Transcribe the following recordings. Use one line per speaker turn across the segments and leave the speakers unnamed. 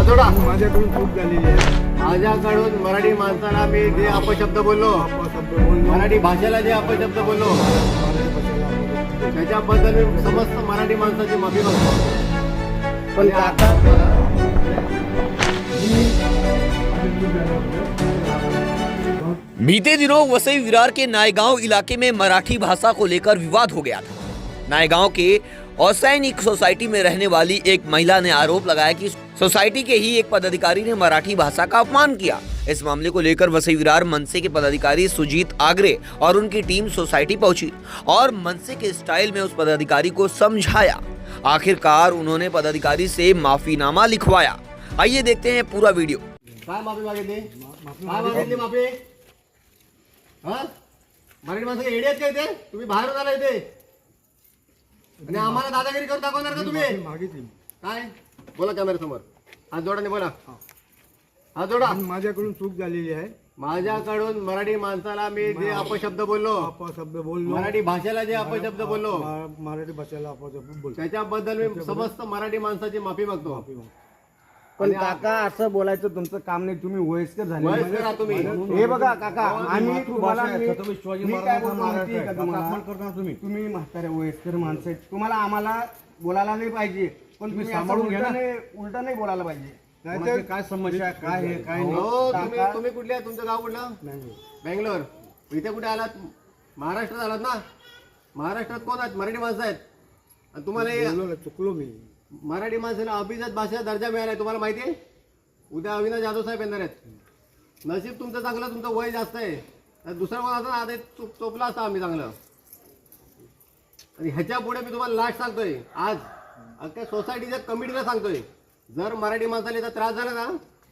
हातोडा
माझ्याकडून चूक झालेली आहे.
माझ्याकडून मराठी माणसाला मी जे अपशब्द बोललो,
अपशब्द बोललो,
मराठी भाषेला जे अपशब्द बोललो,
मराठी भाषेला अपशब्द बोललो.
त्याच्याबद्दल मी समस्त मराठी माणसाची माफी मागतो.
पण
आता
बीते दिनों वसई विरार के नायगांव इलाके में मराठी भाषा को लेकर विवाद हो गया था। नायगांव के औसैनिक सोसाइटी में रहने वाली एक महिला ने आरोप लगाया कि सोसाइटी के ही एक पदाधिकारी ने मराठी भाषा का अपमान किया। इस मामले को लेकर वसई विरार मनसे के पदाधिकारी सुजीत आगरे और उनकी टीम सोसाइटी पहुंची और मनसे के स्टाइल में उस पदाधिकारी को समझाया। आखिरकार उन्होंने पदाधिकारी से माफीनामा लिखवाया। आइए देखते हैं पूरा वीडियो।
काय माफी मागितली? काय मागितली माफी? हा? मराठी माणसं येडे आहेत का इथे? तुम्ही बाहेरून आला इथे आणि आम्हाला दादागिरी करून दाखवणार का तुम्ही?
मागितली.
काय बोला कॅमेऱ्यासमोर, हात जोडाने बोला, हात जोडा.
पण माझ्याकडून चूक झालेली आहे.
माझ्याकडून मराठी माणसाला मी जे अपशब्द बोललो,
अपशब्द बोललो,
मराठी भाषेला जे अपशब्द बोललो,
मराठी भाषेला अपशब्द बोललो.
त्याच्याबद्दल मी समस्त मराठी माणसाची माफी मागतो.
पण काका असं बोलायचं तुमचं काम नाही. तुम्ही वयस्कर झाले.
वयस्कर आहात तुम्ही.
हे बघा काका, आम्ही तुम्हाला मी काय बोलतो माहिती आहे का
करणार तुम्ही.
तुम्ही म्हातारे वयस्कर माणसं आहेत. तुम्हाला आम्हाला बोलायला नाही पाहिजे, पण तुम्ही
सांभाळून घ्या ना.
उलटा नाही बोलायला पाहिजे.
नाहीतर
काय समस्या काय हे काय नाही.
हो, तुम्ही
काका,
तुम्ही कुठले आहे? तुमचं गाव कुठलं? बेंगलोर. इथे कुठे आलात? महाराष्ट्रात आलात ना? महाराष्ट्रात कोण आहेत? मराठी माणसं आहेत. आणि तुम्हाला हे
बोललो, चुकलो मी.
मराठी माणसाला अभिजात भाषेचा दर्जा मिळालाय, तुम्हाला माहिती आहे? उद्या अविनाश जाधव साहेब येणार आहेत. नशीब तुमचं चांगलं, तुमचं वय जास्त आहे. तर दुसरा कोण असं आधी चोपला असता आम्ही चांगलं. आणि ह्याच्या पुढे मी तुम्हाला लास्ट सांगतोय, आज अख्ख्या सोसायटीच्या कमिटीला सांगतोय, जर मराठी माणसाला याचा त्रास झाला ना,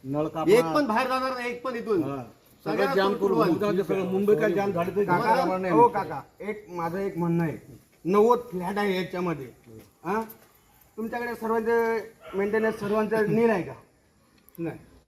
नळ
एक पण बाहेर जाणार नाही, एक पण इथून सगळं जाम करून
मुंबई काय जाम झाले ते
काका, हो काका, एक माझं एक म्हणणं आहे. 90 फ्लॅट आहे याच्यामध्ये. हा, तुमच्याकडे सर्वांचं मेंटेनन्स सर्वांचं नीट आहे का?
नाही.